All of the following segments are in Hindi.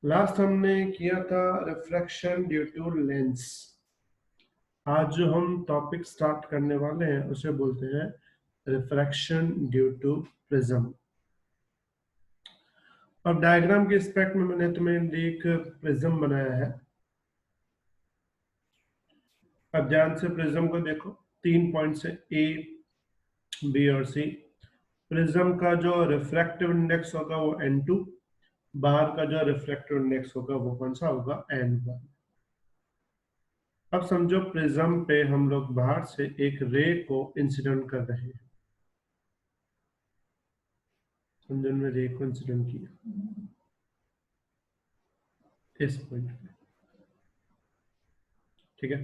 लास्ट हमने किया था रिफ्रैक्शन ड्यू टू लेंस। आज जो हम टॉपिक स्टार्ट करने वाले हैं उसे बोलते हैं रिफ्रैक्शन ड्यू टू प्रिज्म। अब डायग्राम के एस्पेक्ट में मैंने तुम्हें एक प्रिज्म बनाया है। अब ध्यान से प्रिज्म को देखो, 3 पॉइंट्स है ए, बी और सी। प्रिज्म का जो रिफ्रैक्टिव इंडेक्स होगा वो n2, बाहर का जो रिफ्रैक्टिव इंडेक्स होगा वो कौन सा होगा, n1। अब समझो प्रिज्म पे हम लोग बाहर से एक रे को इंसिडेंट कर रहे हैं। समझो में रे को इंसिडेंट किया इस पॉइंट पे, ठीक है।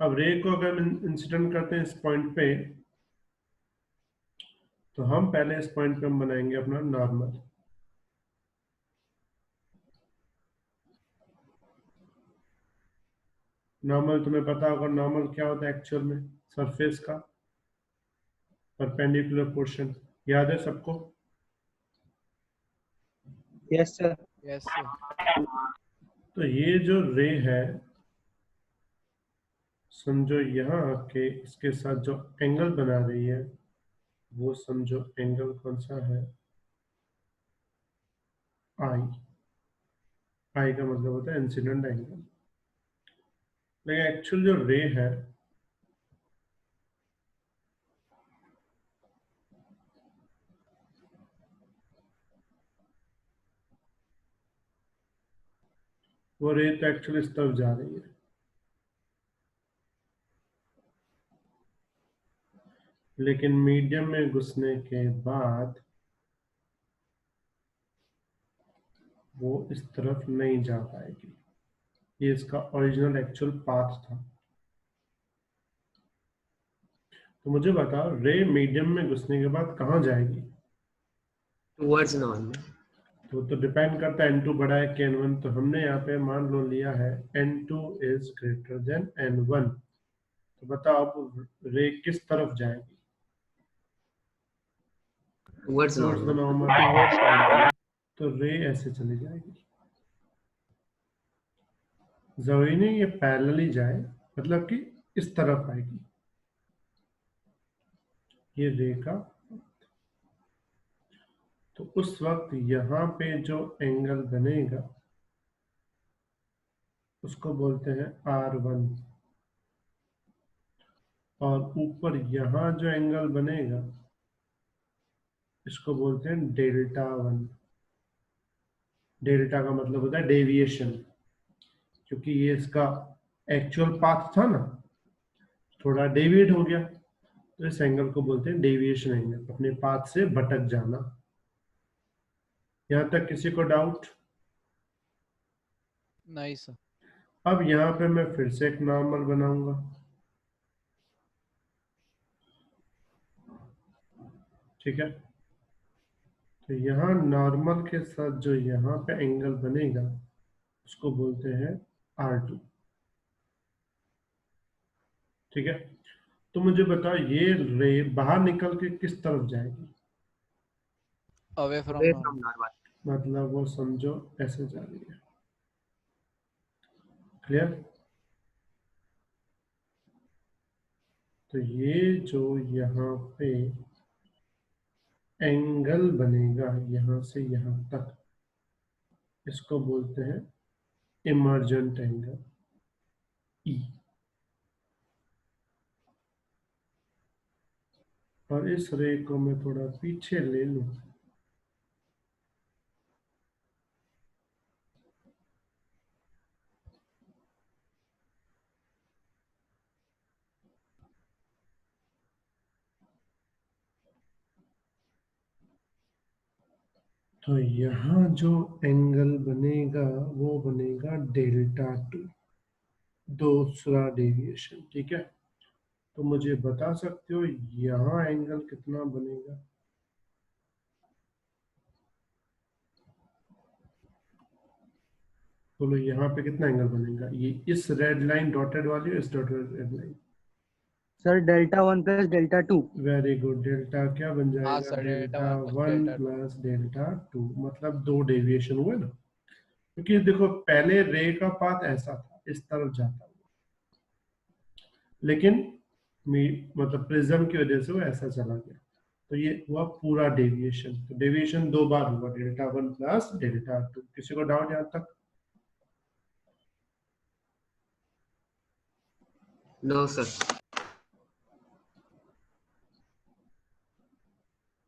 अब रे को अगर हम इंसिडेंट करते हैं इस पॉइंट पे, तो हम पहले इस पॉइंट पे हम बनाएंगे अपना नॉर्मल। नॉर्मल तुम्हें पता होगा, नॉर्मल क्या होता है एक्चुअल में, सरफेस का परपेंडिकुलर पोर्शन। याद है सबको? Yes sir. Yes sir. तो ये जो रे है, समझो यहाँ आके इसके साथ जो एंगल बना रही है वो समझो एंगल कौन सा है, आई। आई का मतलब होता है इंसिडेंट एंगल। लेकिन एक्चुअल जो रे है वो रे तो एक्चुअली इस तरफ जा रही है, लेकिन मीडियम में घुसने के बाद वो इस तरफ नहीं जा पाएगी। ये इसका ओरिजिनल एक्चुअल पाथ था। तो मुझे बताओ, रे मीडियम में घुसने के बाद कहाँ जाएगी? Towards normal. तो डिपेंड करता है n2 बड़ा है कि n1। तो हमने यहाँ पे मान लो लिया है n2 is greater than n1। तो बताओ अब रे किस तरफ जाएगी? Towards towards the normal. Normal. तो रे ऐसे चली जाएगी, जरूरी नहीं ये पैरेलल ही जाए, मतलब कि इस तरफ आएगी ये रे का। तो उस वक्त यहाँ पे जो एंगल बनेगा उसको बोलते हैं R1, और ऊपर यहाँ जो एंगल बनेगा इसको बोलते हैं डेल्टा 1। डेल्टा का मतलब होता है डेविएशन, क्योंकि ये इसका एक्चुअल पाथ था ना, थोड़ा डेविएट हो गया, तो इस एंगल को बोलते हैं डेविएशन एंगल, अपने पाथ से भटक जाना। यहाँ तक किसी को डाउट? नहीं सर। अब यहाँ पे मैं फिर से एक नॉर्मल बनाऊंगा। ठीक है, तो यहाँ नॉर्मल के साथ जो यहाँ पे एंगल बनेगा उसको बोलते हैं R2। ठीक है, तो मुझे बताओ ये रे बाहर निकल के किस तरफ जाएगी? Away from away normal. From normal. मतलब वो समझो ऐसे जा रही है। क्लियर? तो ये जो यहाँ पे एंगल बनेगा यहाँ से यहाँ तक, इसको बोलते हैं इमर्जेंट एंगल, ई। और इस रे को मैं थोड़ा पीछे ले लूं, तो यहाँ जो एंगल बनेगा वो बनेगा डेल्टा 2, दूसरा डेविएशन। ठीक है, तो मुझे बता सकते हो यहाँ एंगल कितना बनेगा? बोलो यहाँ पे कितना एंगल बनेगा? ये इस रेड लाइन डॉटेड वाली और इस dotted red line. Sir delta 1 plus delta 2। Very good. Delta क्या बन हाँ जाएगा? Sir, delta delta 1 plus 1 delta 2। Plus delta 2, मतलब 2 डेविएशन हुए ना। क्योंकि देखो पहले रे का पाथ ऐसा था, इस तरफ जाता हुआ, लेकिन मतलब प्रिज्म की वजह से वो ऐसा चला गया, तो ये हुआ पूरा डेविएशन। तो डेविएशन दो बार हुआ, डेल्टा 1 प्लस डेल्टा 2। किसी को डाउट यहाँ तक? No sir.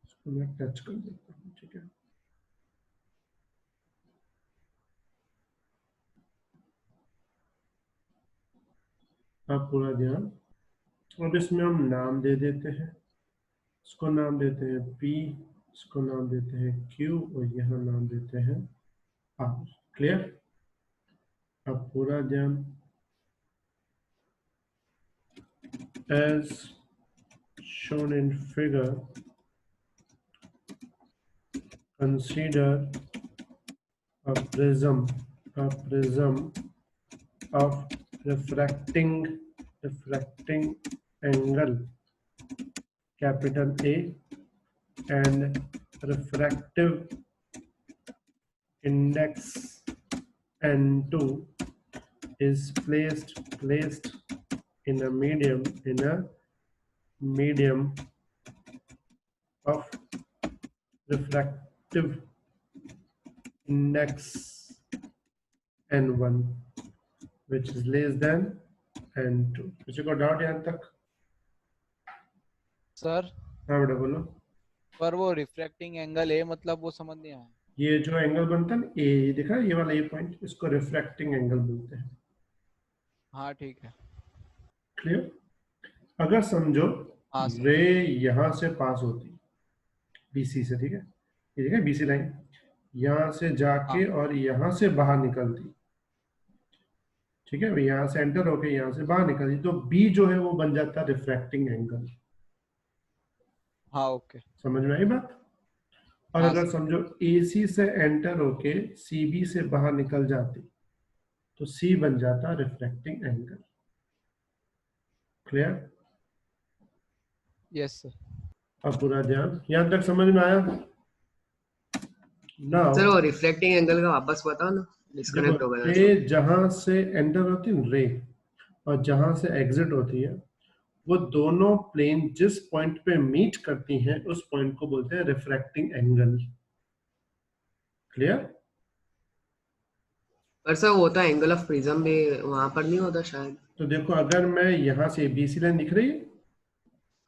इसको मैं टच कर देता हूँ, ठीक है। अब पूरा ध्यान, अब इसमें हम नाम दे देते हैं। इसको नाम देते हैं P, इसको नाम देते हैं Q, और यहाँ नाम देते हैं R। क्लियर? अब पूरा ध्यान, as shown in figure, consider a prism of refracting angle capital A and refractive index N2 is placed in a medium of refractive index N1 which is less than N2। किसी को डाउट यहाँ तक? सर हाँ बेटा बोलो। पर वो रिफ्रैक्टिंग एंगल है, मतलब वो समझ नहीं आया। ये जो एंगल बनता है ना ए, दिखा ये वाला ए पॉइंट, इसको रिफ्रैक्टिंग एंगल बोलते हैं। हाँ ठीक है। क्लियर? अगर समझो हाँ सर। रे यहाँ से पास होती बीसी से, ठीक है, ये देखा बीसी लाइन यहाँ से जाके और यहाँ से बाहर निकलती, ठीक है, यहाँ से एंटर होके यहाँ से बाहर निकलती, तो बी जो है वो बन जाता है रिफ्रैक्टिंग एंगल। हाँ ओके। समझ में आई बात? और हाँ अगर सर। समझो एसी से एंटर होके सीबी से बाहर निकल जाती, तो सी बन जाता refracting angle. Clear? Yes sir. अब पूरा ध्यान, यहाँ तक समझ में आया? नाउ सर वो रिफ्लेक्टिंग एंगल का वापस बताओ ना, डिस्कनेक्ट हो देखो गया था। रे जहां से एंटर होती है रे, और जहां से एग्जिट होती है, वो दोनों प्लेन जिस पॉइंट पे मीट करती हैं उस पॉइंट को बोलते हैं रिफ्रैक्टिंग एंगल। क्लियर? पर सर वो होता एंगल ऑफ प्रिज्म भी वहां पर नहीं होता शायद। तो देखो अगर मैं यहाँ से बीसी लाइन दिख रही है,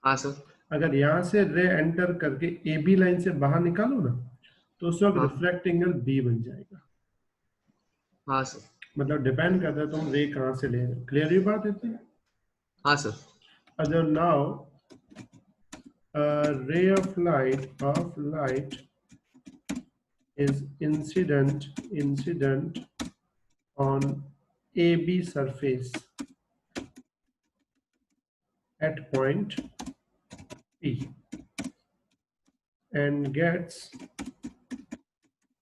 हाँ सर। अगर यहाँ से रे एंटर करके ए बी लाइन से बाहर निकालो ना, तो उस वक्त हाँ। रिफ्रैक्टिंग एंगल बी बन जाएगा। हाँ सर। मतलब डिपेंड करता है तुम रे कहाँ से ले रहे हो। क्लियर ये बात इतनी? हाँ सर। अगर now a ray of light is incident on AB surface at point P and gets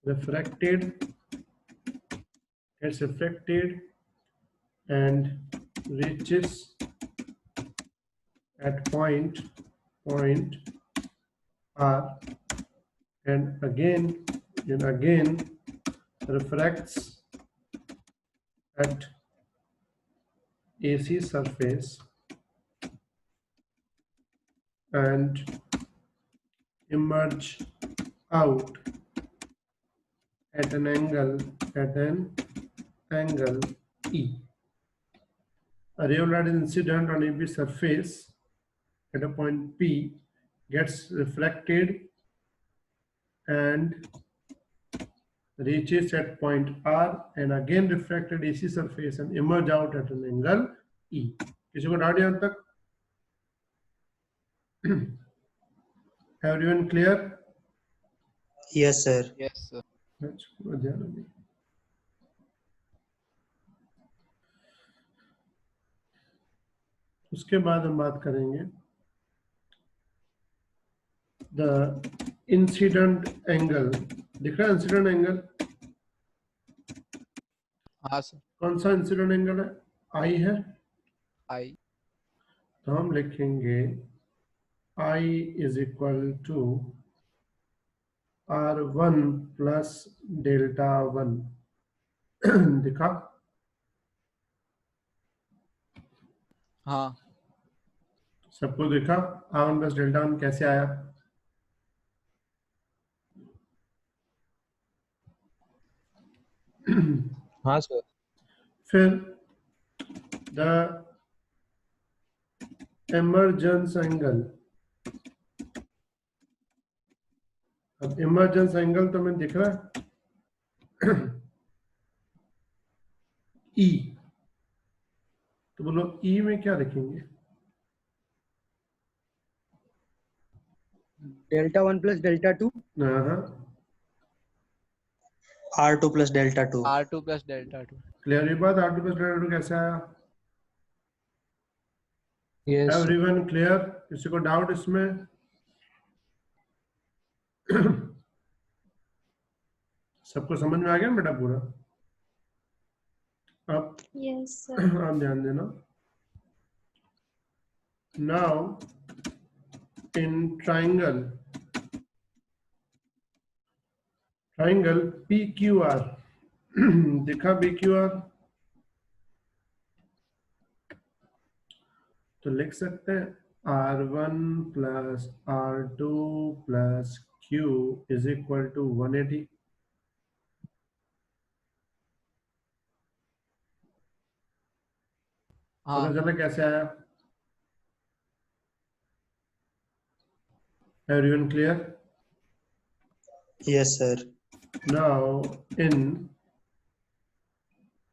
refracted and reaches at point R and again refracts at AC surface and emerge out at an angle E. A ray of light is incident on AB surface at a point P, gets refracted and reaches at point R and again refracted AC surface and emerge out at an angle E. किसी को डाउट यहाँ तक? Everyone clear? Yes sir. Yes sir. अच्छा, ध्यान दें। उसके बाद हम बात करेंगे द इंसिडेंट एंगल। दिख रहा है इंसिडेंट एंगल? हाँ सर। कौन सा इंसिडेंट एंगल है? आई है। आई। तो हम लिखेंगे I is equal to R1 plus delta 1 दिखा? हाँ सबको दिखा? R1 प्लस डेल्टा वन कैसे आया? हाँ सर। फिर द इमर्जेंस एंगल, अब इमर्जेंस एंगल तो मैं दिख रहा है ई, तो बोलो ई में क्या लिखेंगे? डेल्टा 1 प्लस डेल्टा 2, हाँ, R2 plus delta 2। R2 plus delta 2। Clear ये बात? R2 प्लस डेल्टा 2 कैसे आया? Yes everyone clear? किसी को डाउट इसमें? सबको समझ में आ गया बेटा पूरा? अब Yes, sir. आप ध्यान देना। Now in triangle P Q R दिखा? पी क्यू आर तो लिख सकते हैं R1 plus R2 plus Q is equal to 180। पता हाँ चला कैसे आया? Everyone clear? Yes sir. Now in,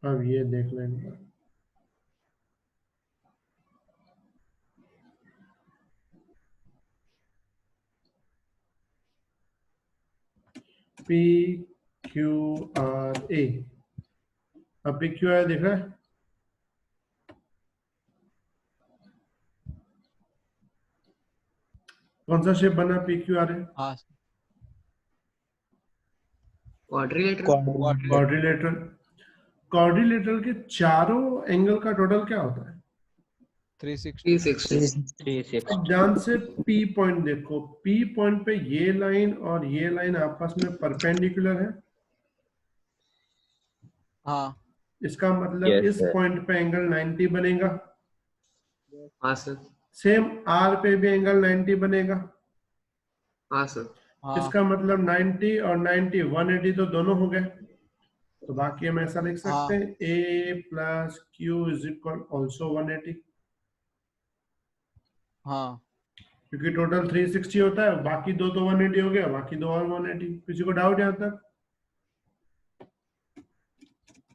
अब ये देख लेंगे पी क्यू आर ए। अब पी क्यू आर दिख रहा है? कौन सा शेप बना पी क्यू आर ए? हाँ क्वाड्रिलेटरल। क्वाड्रिलेटरल। क्वाड्रिलेटरल। क्वाड्रिलेटरल के चारों एंगल का टोटल क्या होता है? 360। 360। अब ध्यान से पी पॉइंट देखो, पी पॉइंट पे ये लाइन और ये लाइन आपस में परपेंडिकुलर है। हाँ इसका मतलब Yes, इस sir. पॉइंट पे एंगल 90 बनेगा। हाँ सर। सेम आर पे भी एंगल 90 बनेगा। हाँ सर। हाँ इसका मतलब 90 और 90 180 तो दोनों हो गए। तो बाकी हम ऐसा लिख सकते हैं A plus Q is equal also 180, हाँ क्योंकि टोटल 360 होता है, बाकी दो तो 180 हो गया, बाकी दो और 180। किसी को डाउट यहाँ तक?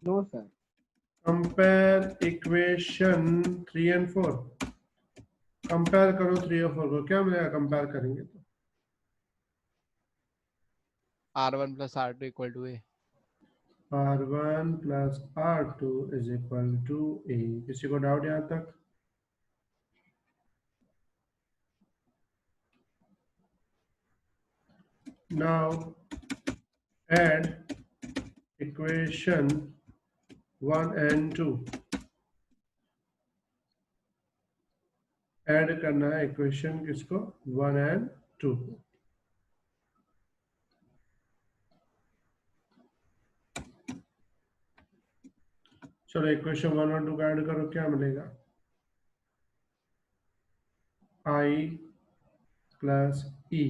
No sir. Compare equation 3 and 4। Compare करो 3 और 4 को, क्या मिलेगा कंपेयर करेंगे तो? R1 plus R2 equal to A। R1 plus R2 is equal to A। किसी को डाउट यहाँ तक? Now add equation 1 and 2। Add करना है इक्वेशन किसको? 1 एंड 2 को। चलो इक्वेशन 1 और 2 का ऐड करो, क्या मिलेगा? I plus E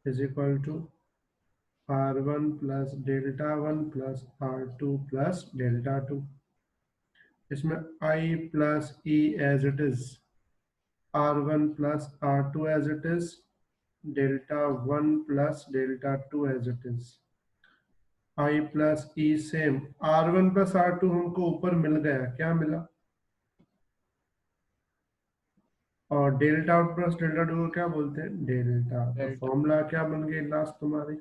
is equal to R1 plus delta 1 plus R2 plus delta 2। इसमें I plus E as it is, R1 plus R2 as it is, delta 1 plus delta 2 as it is. I plus E same, R1 plus R2 हमको ऊपर मिल गया, क्या मिला? और डेल्टा प्लस डेल्टा 2 को क्या बोलते हैं? डेल्टा। तो डेल्टा। फॉर्मूला क्या बन गई लास्ट तुम्हारी?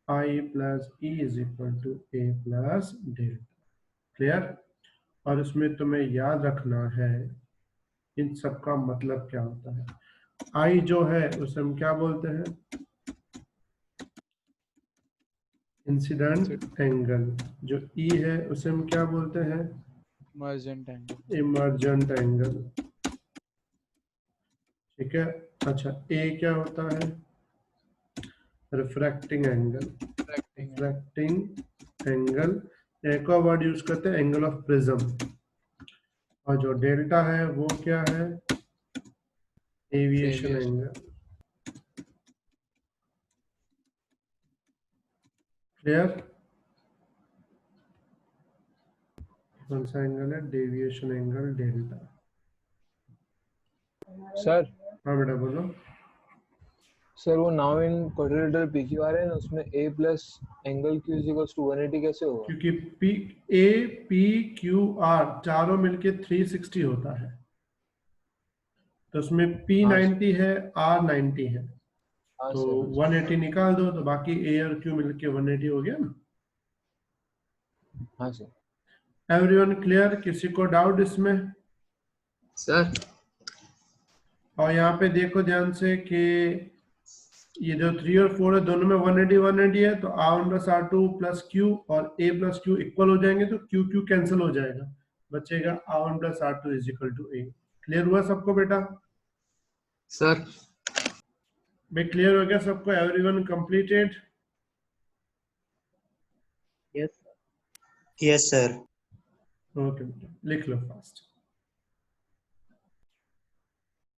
I plus E is equal to A plus delta. Clear? और इसमें तुम्हें याद रखना है इन सब का मतलब क्या होता है। I जो है उसे हम क्या बोलते हैं? Incident angle. जो E है उसे हम क्या बोलते हैं? Emergent angle. Emergent angle. ठीक है। अच्छा, A क्या होता है? Refracting angle. Refracting refracting angle एक और वर्ड यूज करते हैं एंगल ऑफ प्रिज्म, और जो डेल्टा है वो क्या है, एविएशन Deviation. एंगल। क्लियर? कौन सा एंगल है, डेविएशन एंगल डेल्टा। सर हाँ बेटा बोलो। सर वो नाउ इन क्वाड्रिलेटरल पीक्यूआर है ना, उसमें a plus angle q is equals to 180 कैसे होगा? क्योंकि P A P Q R चारों मिलके 360 होता है, तो उसमें P 90 है, R 90 है, हाँ तो सर। 180 निकाल दो, तो बाकी A और Q मिलके 180 हो गया ना। हाँ सर। Everyone clear? किसी को डाउट इसमें? सर और यहाँ पे देखो ध्यान से कि ये जो 3 और 4 है दोनों में 180 है, तो R1 plus R2 plus Q और A प्लस Q इक्वल हो जाएंगे, तो Q Q कैंसिल हो जाएगा, बचेगा R1 plus R2 is equal to A। Clear हुआ सबको बेटा? सर भाई क्लियर हो गया सबको? Everyone completed? Yes. Yes, sir. Okay बेटा, लिख लो फास्ट।